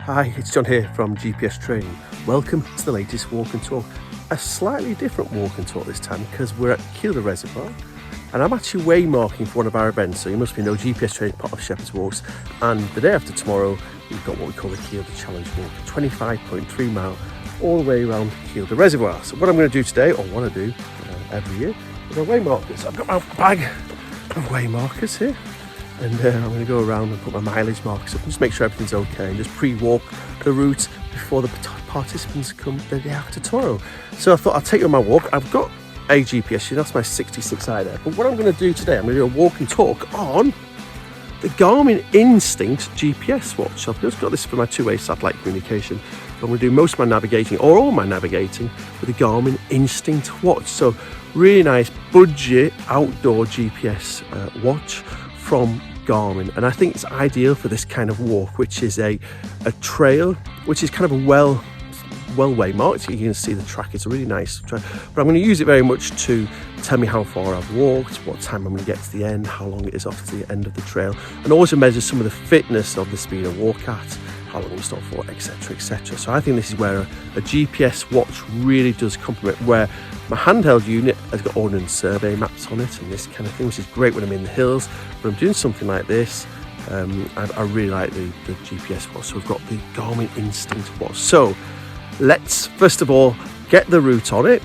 Hi, it's John here from GPS Training. Welcome to the latest walk and talk. A slightly different walk and talk this time because we're at Kielder Reservoir and I'm actually waymarking for one of our events. So you must be no GPS Training part of Shepherd's Walks, and the day after tomorrow we've got what we call the Kielder Challenge Walk, 25.3 mile all the way around Kielder Reservoir. So what I'm going to do today, or want to do every year, is a waymarkers. I've got my bag of way markers here, and I'm going to go around and put my mileage markers up and just make sure everything's okay and just pre-walk the route before the participants come the day after tomorrow. So I thought I'll take you on my walk. I've got a GPS, that's my 66i there, but what I'm going to do today, I'm going to do a walk and talk on the Garmin Instinct GPS Watch. So I've just got this for my two-way satellite communication. I'm going to do most of my navigating, or all my navigating, with the Garmin Instinct Watch. So really nice budget outdoor GPS watch from Garmin, and I think it's ideal for this kind of walk, which is a trail, which is kind of a well way marked. You can see the track. It's a really nice track, but I'm going to use it very much to tell me how far I've walked, what time I'm going to get to the end, how long it is off to the end of the trail, and also measure some of the fitness of the speed I walk at, how long we stop for, etc, etc. So I think this is where a GPS watch really does complement, where my handheld unit has got ordnance survey maps on it and this kind of thing, which is great when I'm in the hills, but I'm doing something like this. I really like the GPS watch. So we've got the Garmin Instinct watch. So let's first of all get the route on it,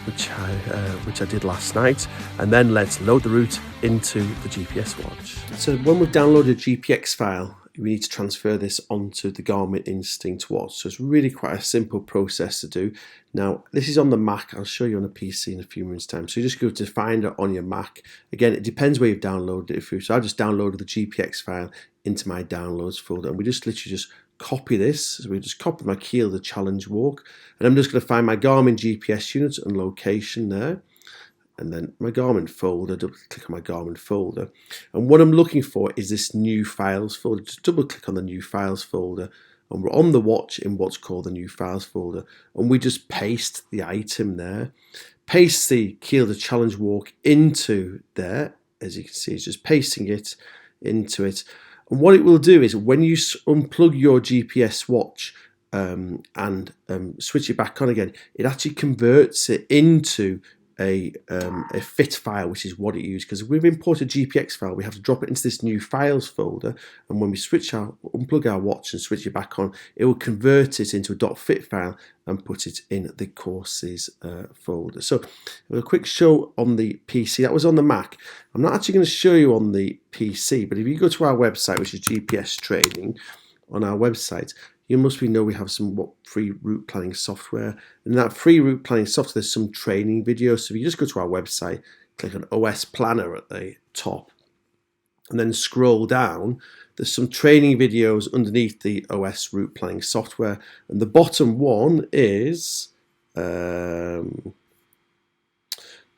which I did last night, and then let's load the route into the GPS watch. So when we've downloaded a GPX file, we need to transfer this onto the Garmin Instinct watch. So it's really quite a simple process to do. Now, this is on the Mac. I'll show you on a PC in a few minutes' time. So you just go to Finder on your Mac. Again, it depends where you've downloaded it through. So I just downloaded the GPX file into my downloads folder, and we just literally just copy this. So we just copy my Kielder Challenge Walk, and I'm just going to find my Garmin GPS unit and location there. And then my Garmin folder, double click on my Garmin folder. And what I'm looking for is this new files folder. Just double click on the new files folder. And we're on the watch in what's called the new files folder. And we just paste the item there. Paste the Kielder Challenge Walk into there. As you can see, it's just pasting it into it. And what it will do is when you unplug your GPS watch and switch it back on again, it actually converts it into a fit file, which is what it uses. Because we've imported a GPX file, we have to drop it into this new files folder, and when we unplug our watch and switch it back on, it will convert it into a .fit file and put it in the courses folder. So a quick show on the PC. That was on the Mac. I'm not actually going to show you on the PC, but if you go to our website, which is GPS Training, on our website, you must know we have some free route planning software. And in that free route planning software, there's some training videos. So if you just go to our website, click on OS Planner at the top, and then scroll down, there's some training videos underneath the OS route planning software. And the bottom one is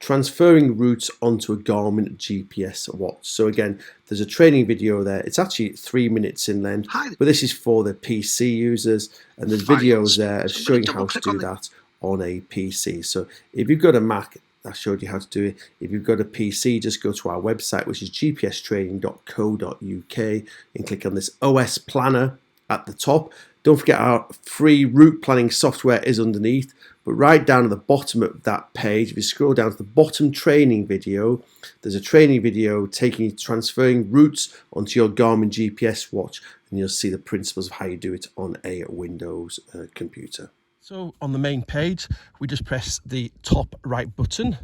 transferring routes onto a Garmin GPS watch. So again, there's a training video there. It's actually 3 minutes in length, but this is for the PC users, and there's videos there showing how to do that on a PC. So if you've got a Mac, I showed you how to do it. If you've got a PC, just go to our website, which is gpstraining.co.uk, and click on this OS Planner at the top. Don't forget our free route planning software is underneath, but right down at the bottom of that page, if you scroll down to the bottom training video, there's a training video transferring routes onto your Garmin GPS watch, and you'll see the principles of how you do it on a Windows computer. So on the main page, we just press the top right button,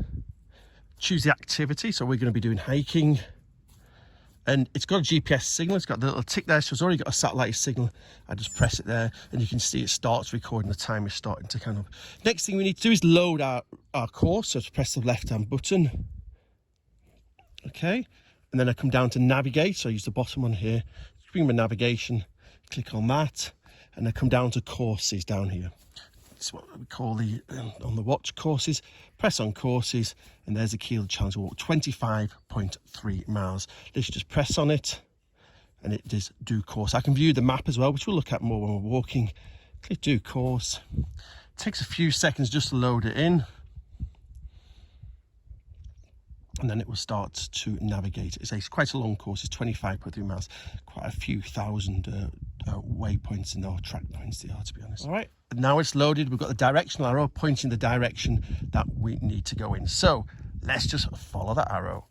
choose the activity. So we're going to be doing hiking. And it's got a GPS signal. It's got the little tick there, so it's already got a satellite signal. I just press it there, and you can see it starts recording. The time is starting to kind of. Next thing we need to do is load our course. So to press the left-hand button. Okay, and then I come down to navigate. So I use the bottom one here. Bring my navigation, click on that, and I come down to courses down here. It's what we call the on the watch courses. Press on courses, and there's the Kielder Challenge Walk, 25.3 miles. Let's just press on it, and it does do course. I can view the map as well, which we'll look at more when we're walking. Click do course. It takes a few seconds just to load it in, and then it will start to navigate. It's quite a long course. It's 25.3 miles, quite a few thousand waypoints and no track points they are, to be honest. All right, now it's loaded. We've got the directional arrow pointing the direction that we need to go in. So let's just follow that arrow.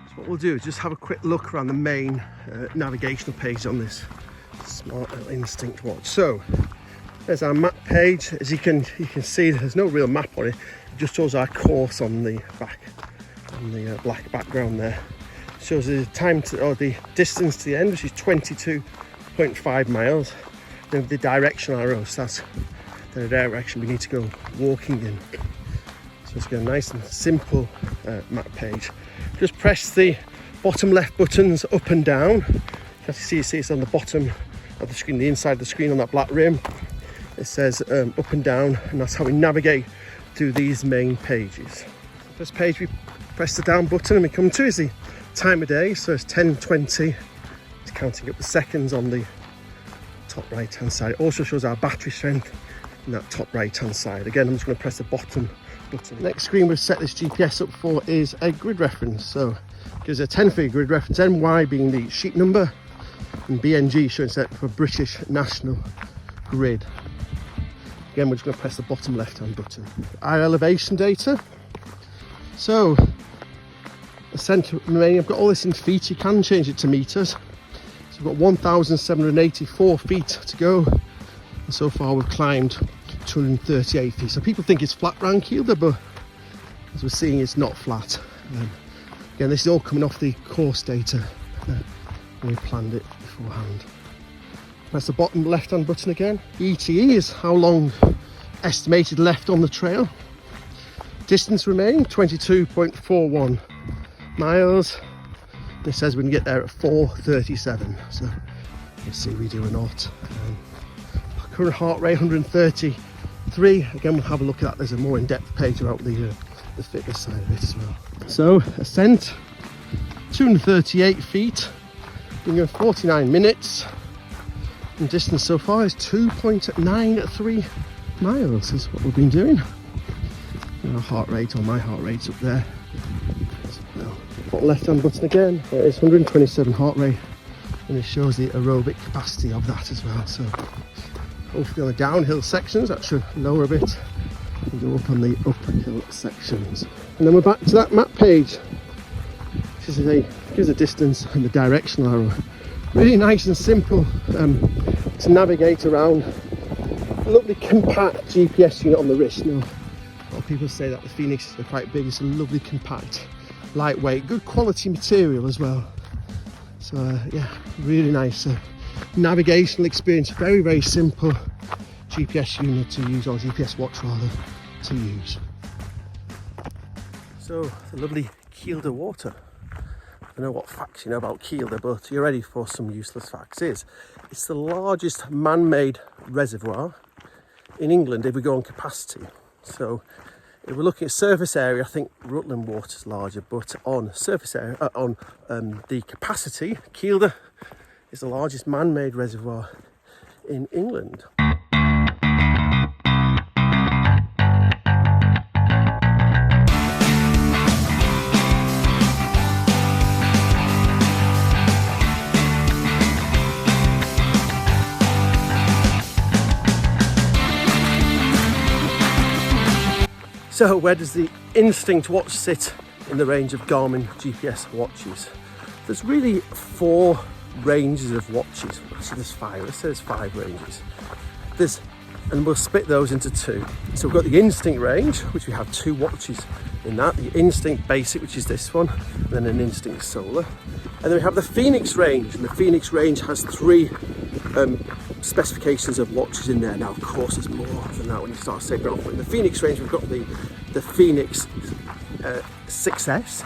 So what we'll do is just have a quick look around the main navigational page on this smart Instinct watch. So there's our map page. As you can see, there's no real map on it. It just shows our course on the back, on the black background there. Shows the time to, or the distance to the end, which is 22.5 miles. Then the directional arrows, that's the direction we need to go walking in. So it's got a nice and simple map page. Just press the bottom left buttons up and down. As you see it's on the bottom of the screen, the inside of the screen on that black rim. It says up and down, and that's how we navigate through these main pages. First page we press the down button and we come to is the time of day. So it's 10:20. It's counting up the seconds on the top right hand side. It also shows our battery strength in that top right hand side. Again, I'm just going to press the bottom button. Next screen we've set this GPS up for is a grid reference. So it gives a 10-figure grid reference, NY being the sheet number and BNG showing set for British National Grid. Again, we're just going to press the bottom left hand button. Our elevation data. So ascent remaining, I've got all this in feet. You can change it to meters. So we've got 1,784 feet to go, and so far we've climbed 238 feet. So people think it's flat round Kielder, but as we're seeing, it's not flat. Again, this is all coming off the course data when we planned it beforehand. Press the bottom left hand button again. ETE is how long estimated left on the trail. Distance remaining 22.41 miles. It says we can get there at 4:37. So let's see if we do or not. Current heart rate 133. Again, we'll have a look at that. There's a more in-depth page about the fitness side of it as well. So ascent 238 feet. We're going 49 minutes. And distance so far is 2.93 miles is what we've been doing. And our heart rate, or my heart rate's up there. Bottom left hand button again, it's 127 heart rate, and it shows the aerobic capacity of that as well. So hopefully on the downhill sections that should lower a bit and go up on the uphill sections. And then we're back to that map page, which gives a distance and the directional arrow. Really nice and simple to navigate around. A lovely compact GPS unit on the wrist. Now, a lot of people say that the Phoenix are quite big. It's a lovely compact, lightweight, good quality material as well. So yeah, really nice navigational experience. Very, very simple GPS unit to use, or GPS watch rather, to use. So the lovely Kielder water. I don't know what facts you know about Kielder, but you're ready for some useless facts. It's the largest man-made reservoir in England if we go on capacity. So if we're looking at surface area, I think Rutland water's larger, but on surface area, the capacity, Kielder is the largest man-made reservoir in England. So where does the Instinct watch sit in the range of Garmin GPS watches? There's really 4 ranges of watches. Actually there's 5, let's say there's 5 ranges. And we'll split those into 2. So we've got the Instinct range, which we have 2 watches in that. The Instinct Basic, which is this one, and then an Instinct Solar. And then we have the Phoenix range, and the Phoenix range has 3 specifications of watches in there. Now of course there's more than that when you start saving off. In the Phoenix range we've got the Phoenix 6S,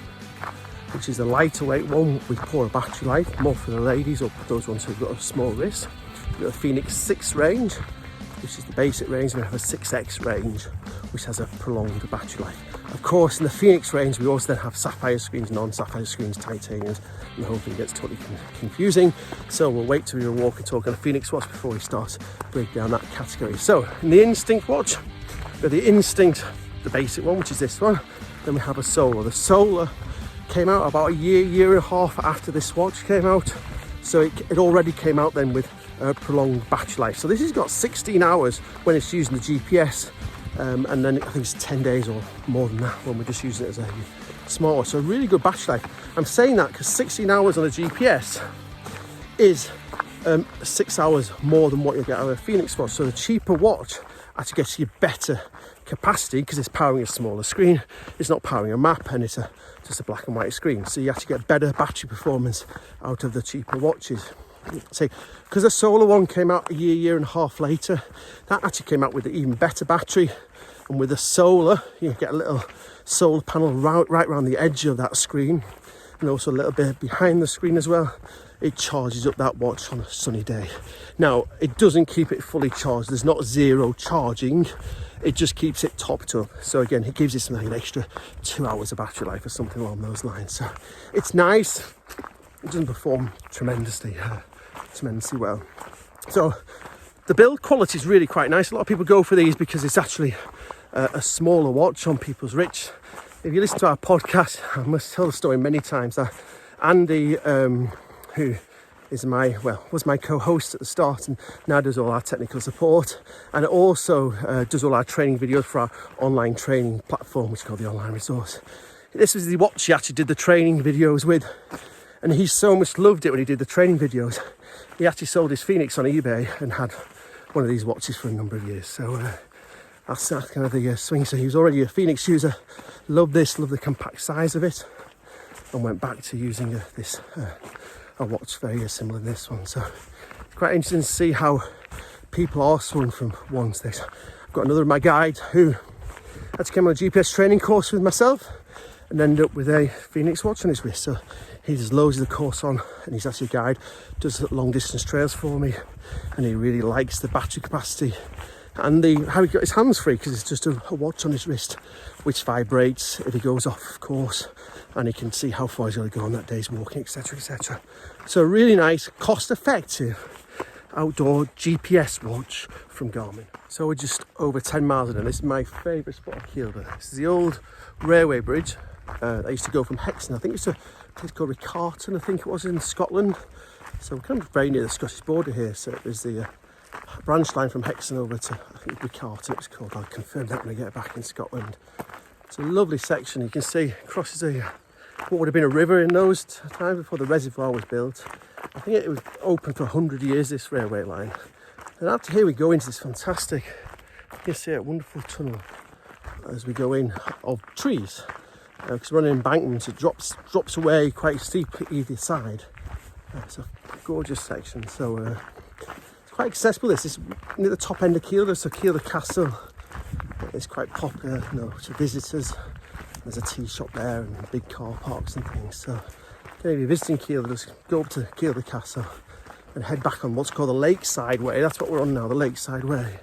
which is a lighter weight one with poorer battery life, more for the ladies or those ones who've got a small wrist. We've got the Phoenix 6 range, which is the basic range, and we have a 6X range, which has a prolonged battery life. Of course, in the Phoenix range, we also then have sapphire screens, non-sapphire screens, titaniums, and the whole thing gets totally confusing. So we'll wait till we walk and talk on a Phoenix watch before we start to break down that category. So in the Instinct watch, we've got the Instinct, the basic one, which is this one. Then we have a Solar. The Solar came out about a year and a half after this watch came out. So it already came out then with prolonged battery life. So this has got 16 hours when it's using the GPS, and then I think it's 10 days or more than that when we're just using it as a smartwatch. So really good battery life. I'm saying that because 16 hours on a GPS is 6 hours more than what you get out of a Phoenix watch. So the cheaper watch actually gets you better capacity because it's powering a smaller screen. It's not powering a map, and it's just a black and white screen. So you actually get better battery performance out of the cheaper watches. See, because the solar one came out a year and a half later, that actually came out with an even better battery. And with the solar, you get a little solar panel right around the edge of that screen, and also a little bit behind the screen as well. It charges up that watch on a sunny day. Now, it doesn't keep it fully charged. There's not zero charging. It just keeps it topped up. So again, it gives you something like an extra 2 hours of battery life or something along those lines. So it's nice. It doesn't perform tremendously well. So the build quality is really quite nice. A lot of people go for these because it's actually a smaller watch on people's wrist. If you listen to our podcast, I must tell the story many times that Andy, who is was my co-host at the start and now does all our technical support, and also does all our training videos for our online training platform, which is called the Online Resource. This was the watch he actually did the training videos with, and he so much loved it when he did the training videos. He actually sold his Phoenix on eBay and had one of these watches for a number of years. So that's kind of the swing. So he was already a Phoenix user, loved the compact size of it, and went back to using a watch very similar to this one. So quite interesting to see how people are swung from one to this. I've got another of my guides who actually came on a GPS training course with myself and ended up with a Phoenix watch on his wrist. So he just loads the course on, and he's actually a guide, does long distance trails for me, and he really likes the battery capacity and how he got his hands free, because it's just a watch on his wrist which vibrates if he goes off, of course, and he can see how far he's going to go on that day's walking, etc, etc. So really nice, cost effective outdoor GPS watch from Garmin. So we're just over 10 miles in, and this is my favourite spot of Kielder. This is the old railway bridge that used to go from Hexham. I think it's a place called Riccarton, I think it was, in Scotland. So we're kind of very near the Scottish border here. So there's the branch line from Hexham over to, I think, Riccarton it was called. I'll confirm that when I get back in Scotland. It's a lovely section. You can see crosses what would have been a river in those times before the reservoir was built. I think it was open for 100 years, this railway line. And after here we go into this fantastic, you can see a wonderful tunnel as we go in of trees. Because we're on an embankment, it drops away quite steep either side. It's a gorgeous section. So it's quite accessible. This is near the top end of Kielder, so Kielder Castle is quite popular, to visitors. There's a tea shop there and big car parks and things. So if you're visiting Kielder, just go up to Kielder Castle and head back on what's called the Lakeside Way. That's what we're on now, the Lakeside Way,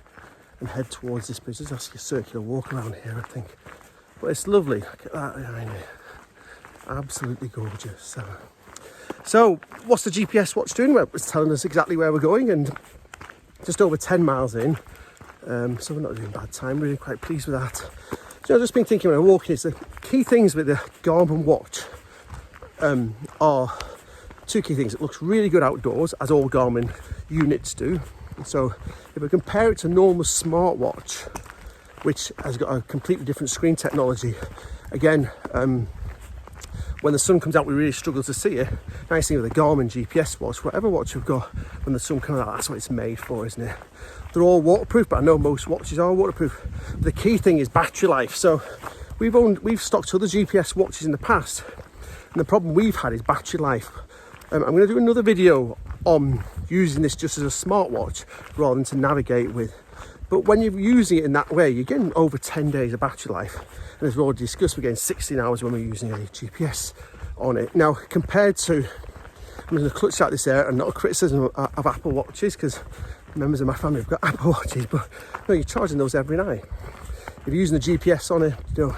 and head towards this bridge. There's actually a circular walk around here, I think. But it's lovely. Look at that behind me. Absolutely gorgeous. So what's the GPS watch doing? Well, it's telling us exactly where we're going, and just over 10 miles in. So we're not doing bad time. Really quite pleased with that. So I've just been thinking when I'm walking, is the key things with the Garmin watch are two key things. It looks really good outdoors, as all Garmin units do. So if we compare it to normal smartwatch, which has got a completely different screen technology, again, when the sun comes out we really struggle to see it. Nice thing with the Garmin GPS watch, whatever watch you've got, when the sun comes out, that's what it's made for, isn't it? They're all waterproof, but I know most watches are waterproof. The key thing is battery life. So we've stocked other GPS watches in the past, and the problem we've had is battery life. I'm going to do another video on using this just as a smartwatch rather than to navigate with. But when you're using it in that way, you're getting over 10 days of battery life. And as we already discussed, we're getting 16 hours when we're using a GPS on it. Now, compared to, I'm going to clutch out this air, and not a criticism of Apple Watches, because members of my family have got Apple Watches, but no, you're charging those every night. If you're using the GPS on it,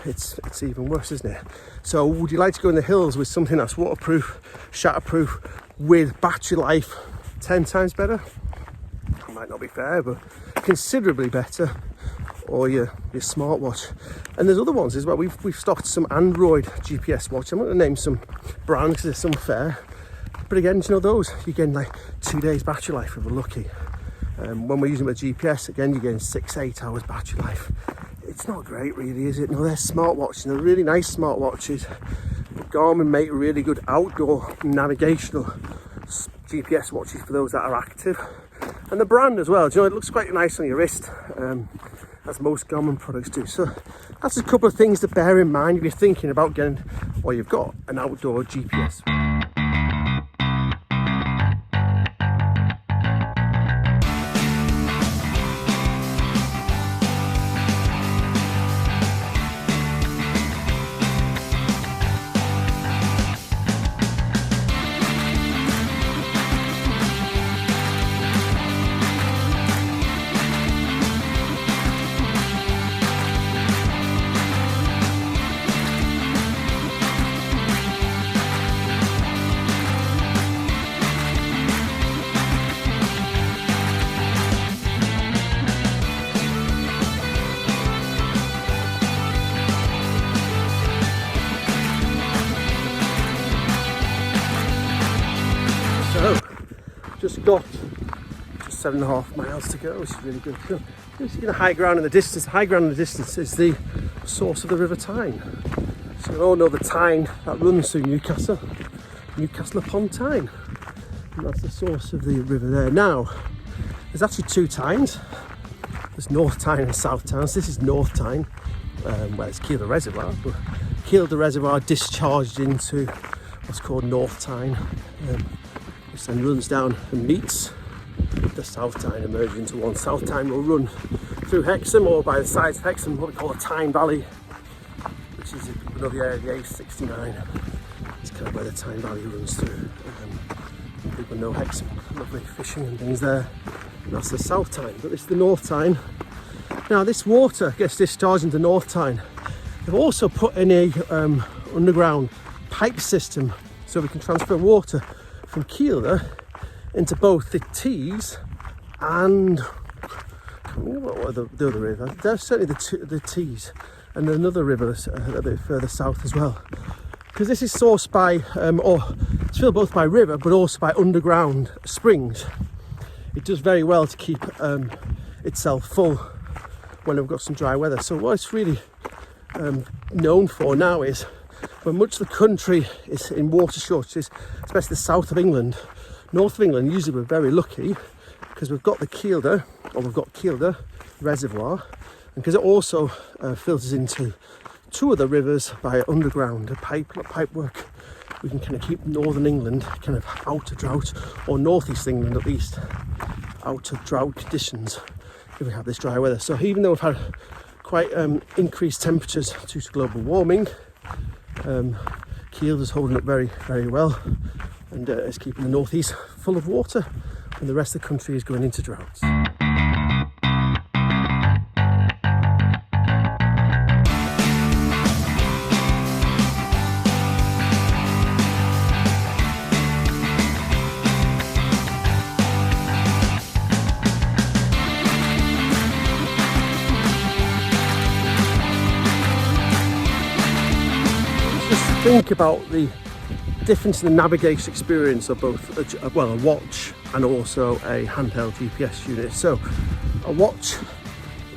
it's even worse, isn't it? So would you like to go in the hills with something that's waterproof, shatterproof, with battery life 10 times better? It might not be fair, but considerably better. Or your smartwatch. And there's other ones as well. We've stocked some Android GPS watch. I'm not going to name some brands because there's some fair. But again, you know, those you're getting like 2 days battery life if we're lucky. When we're using my GPS, again, you're getting 6-8 hours battery life. It's not great really, is it? No, they're smartwatches, they're really nice smartwatches. Garmin make really good outdoor navigational GPS watches for those that are active. And the brand as well, you know, it looks quite nice on your wrist, as most Garmin products do. So that's a couple of things to bear in mind if you're thinking about getting, or you've got an outdoor GPS. Just got 7.5 miles to go, which is really good. You see the high ground in the distance. The high ground in the distance is the source of the River Tyne. So you all know the Tyne that runs through Newcastle upon Tyne. And that's the source of the river there. Now, there's actually two Tynes. There's North Tyne and South Tyne. So this is North Tyne, where it's Kielder Reservoir. But Kielder Reservoir discharged into what's called North Tyne. Which then runs down and meets the South Tyne and merges into one. South Tyne will run through Hexham, or by the sides of Hexham, what we call a Tyne Valley, which is another area of the A69. It's kind of where the Tyne Valley runs through. People know Hexham, lovely fishing and things there. And that's the South Tyne, but this is the North Tyne. Now this water gets discharged into North Tyne. They've also put in a underground pipe system so we can transfer water from Kielder into both the Tees and what are the other river? There's certainly the Tees and another river a bit further south as well. Because this is sourced by, or it's filled both by river but also by underground springs. It does very well to keep itself full when we've got some dry weather. So what it's really known for now is when much of the country is in water shortages, especially the south of England, north of England, usually we're very lucky because we've got the Kielder, or we've got Kielder Reservoir, and because it also filters into two other rivers by underground pipe work, we can kind of keep northern England kind of out of drought, or northeast England at least, out of drought conditions if we have this dry weather. So even though we've had quite increased temperatures due to global warming, Kielder's holding up very, very well, and it's keeping the northeast full of water when the rest of the country is going into droughts. Think about the difference in the navigation experience of both a watch and also a handheld GPS unit. So a watch,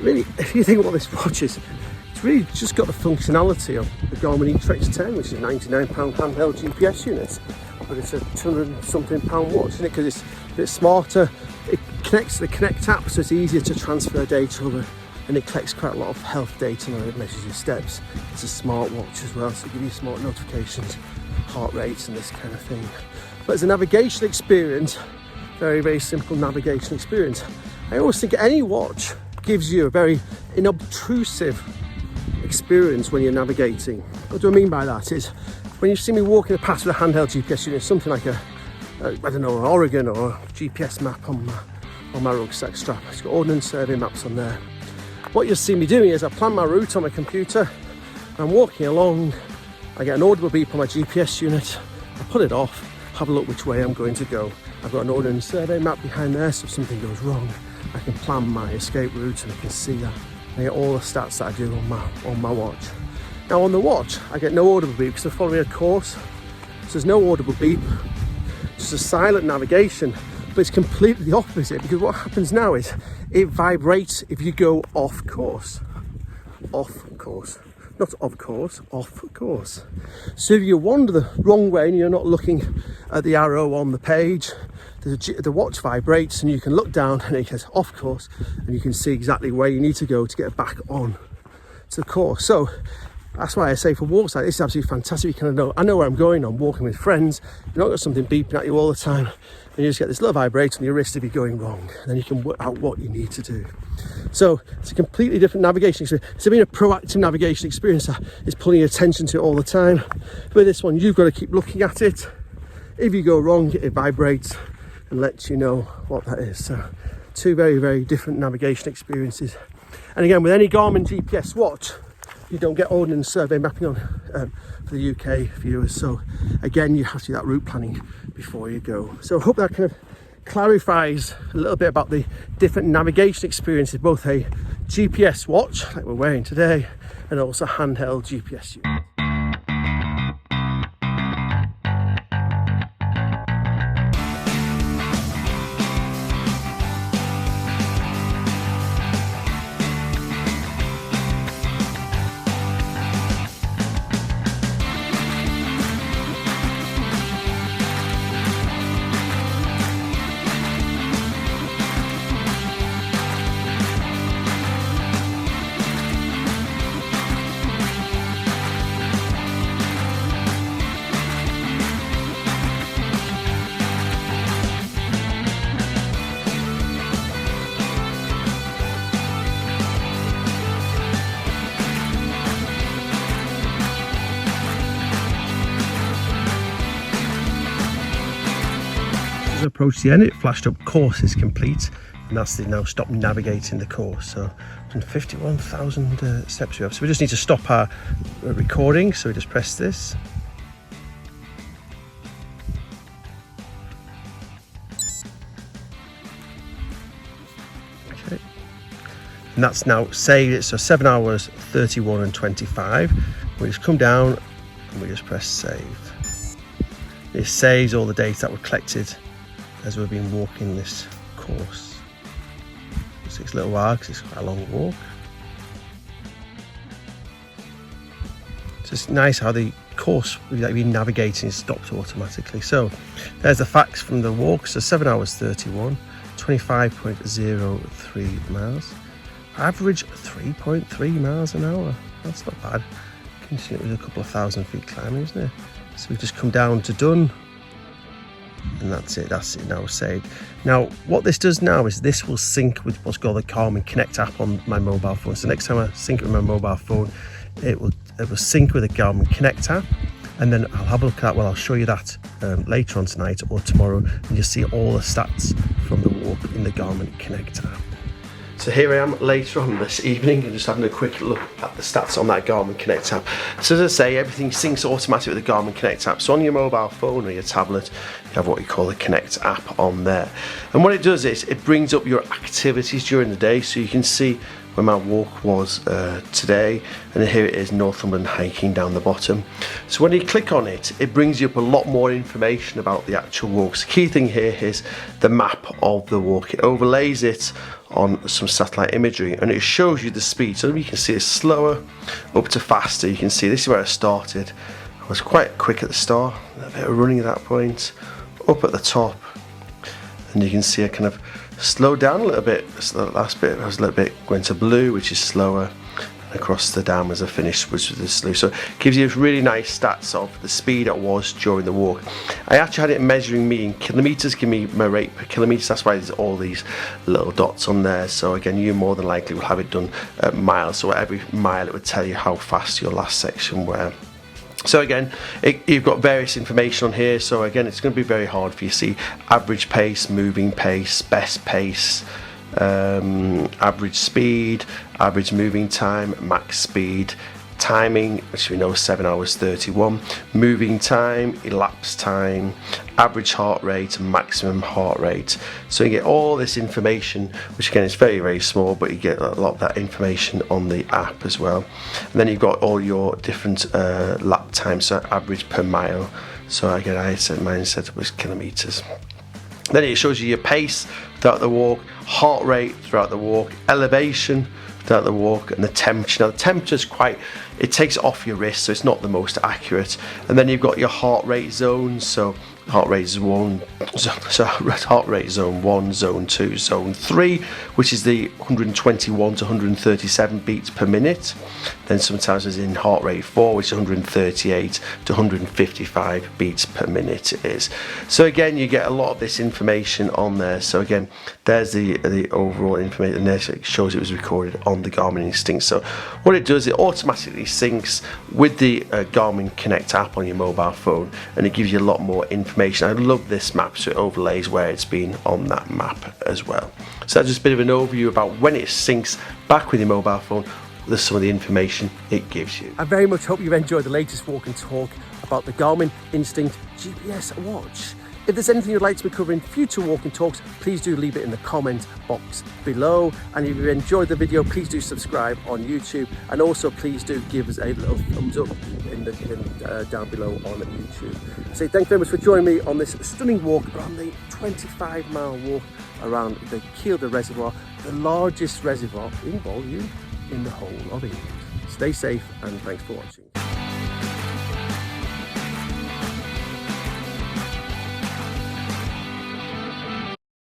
really, if you think about this watch, it's really just got the functionality of the Garmin E-Trace 10, which is a £99 handheld GPS unit, but it's a £200-something watch, isn't it? Because it's a bit smarter. It connects to the Connect app, so it's easier to transfer data over, and it collects quite a lot of health data and it measures your steps. It's a smart watch as well, so it gives you smart notifications, heart rates and this kind of thing. But as a navigation experience, very, very simple navigation experience. I always think any watch gives you a very inobtrusive experience when you're navigating. What do I mean by that is, when you see me walking the path with a handheld GPS unit, something like I don't know, an Oregon or a GPS map on my rucksack strap. It's got ordnance survey maps on there. What you'll see me doing is I plan my route on my computer, I'm walking along, I get an audible beep on my GPS unit, I put it off, have a look which way I'm going to go. I've got an ordnance survey map behind there, so if something goes wrong, I can plan my escape route and I can see that. I get all the stats that I do on my watch. Now on the watch, I get no audible beep because I'm following a course, so there's no audible beep. just a silent navigation, but it's completely the opposite, because what happens now is it vibrates if you go off course. Off course. Not of course, off course. So if you wander the wrong way and you're not looking at the arrow on the page, the watch vibrates and you can look down and it gets off course, and you can see exactly where you need to go to get back on to the course. So that's why I say for walks like this, it's absolutely fantastic. You kind of know, I know where I'm going. I'm walking with friends. You're not got something beeping at you all the time, and you just get this little vibrate on your wrist if you're going wrong, and then you can work out what you need to do. So it's a completely different navigation experience. It's been a proactive navigation experience that is pulling your attention to it all the time. With this one, you've got to keep looking at it. If you go wrong, it vibrates and lets you know what that is. So two very, very different navigation experiences. And again, with any Garmin GPS watch, you don't get ordnance survey mapping on for the UK viewers. So again, you have to do that route planning before you go. So I hope that kind of clarifies a little bit about the different navigation experiences, both a GPS watch like we're wearing today and also handheld GPS unit. Approach the end, it flashed up course is complete, and that's now stopped navigating the course. So 51,000 steps we have. So we just need to stop our recording, so we just press this. Okay, and that's now saved it. So 7 hours 31 and 25. We just come down and we just press save. It saves all the data that were collected as we've been walking this course. It takes a little while because it's quite a long walk. So it's nice how the course we've been navigating is stopped automatically. So there's the facts from the walk. So 7 hours 31, 25.03 miles. Average 3.3 miles an hour. That's not bad. Considering it was a couple of thousand feet climbing, isn't it? So we've just come down to done. And that's it now saved. Now what this does now is this will sync with what's called the Garmin Connect app on my mobile phone. So next time I sync it with my mobile phone, it will sync with the Garmin Connect app, and then I'll have a look at that. Well, I'll show you that later on tonight or tomorrow, and you'll see all the stats from the walk in the Garmin Connect app. So here I am later on this evening and just having a quick look at the stats on that Garmin Connect app. So as I say, everything syncs automatically with the Garmin Connect app. So on your mobile phone or your tablet, you have what you call the Connect app on there. And what it does is it brings up your activities during the day, so you can see where my walk was today, and here it is, Northumberland hiking down the bottom. So when you click on it, it brings you up a lot more information about the actual walk. So the key thing here is the map of the walk. It overlays it on some satellite imagery and it shows you the speed. So you can see it's slower up to faster. You can see this is where I started. I was quite quick at the start, a bit of running at that point, up at the top, and you can see I kind of slowed down a little bit. So the last bit I was a little bit going to blue, which is slower, and across the dam as I finished, which was the slow. So it gives you really nice stats of the speed it was during the walk. I actually had it measuring me in kilometres, give me my rate per kilometre. That's why there's all these little dots on there. So again, you more than likely will have it done at miles. So every mile it would tell you how fast your last section were. So again, you've got various information on here. So again, it's going to be very hard for you to see average pace, moving pace, best pace, average speed, average moving time, max speed, timing, which we know is 7 hours 31, moving time, elapsed time, average heart rate, and maximum heart rate. So you get all this information, which again is very, very small, but you get a lot of that information on the app as well. And then you've got all your different lap times, so average per mile. So again, I set mine set up as kilometers. Then it shows you your pace throughout the walk, heart rate throughout the walk, elevation throughout the walk, and the temperature. Now the temperature is it takes it off your wrist, so it's not the most accurate. And then you've got your heart rate zones, so heart rate zone 1, zone 2, zone 3, which is the 121 to 137 beats per minute. Then sometimes it's in heart rate 4, which is 138 to 155 beats per minute it is. So again, you get a lot of this information on there. So again, there's the overall information, and there it shows it was recorded on the Garmin Instinct. So what it does, it automatically syncs with the Garmin Connect app on your mobile phone, and it gives you a lot more information. I love this map, so it overlays where it's been on that map as well. So that's just a bit of an overview about when it syncs back with your mobile phone. There's some of the information it gives you. I very much hope you've enjoyed the latest walk and talk about the Garmin Instinct GPS Watch. If there's anything you'd like to be covering in future walk and talks, please do leave it in the comment box below. And if you've enjoyed the video, please do subscribe on YouTube, and also please do give us a little thumbs up down below on YouTube. So thank you very much for joining me on this stunning walk around the 25-mile walk around the Kielder Reservoir, the largest reservoir in volume in the whole of England. Stay safe and thanks for watching.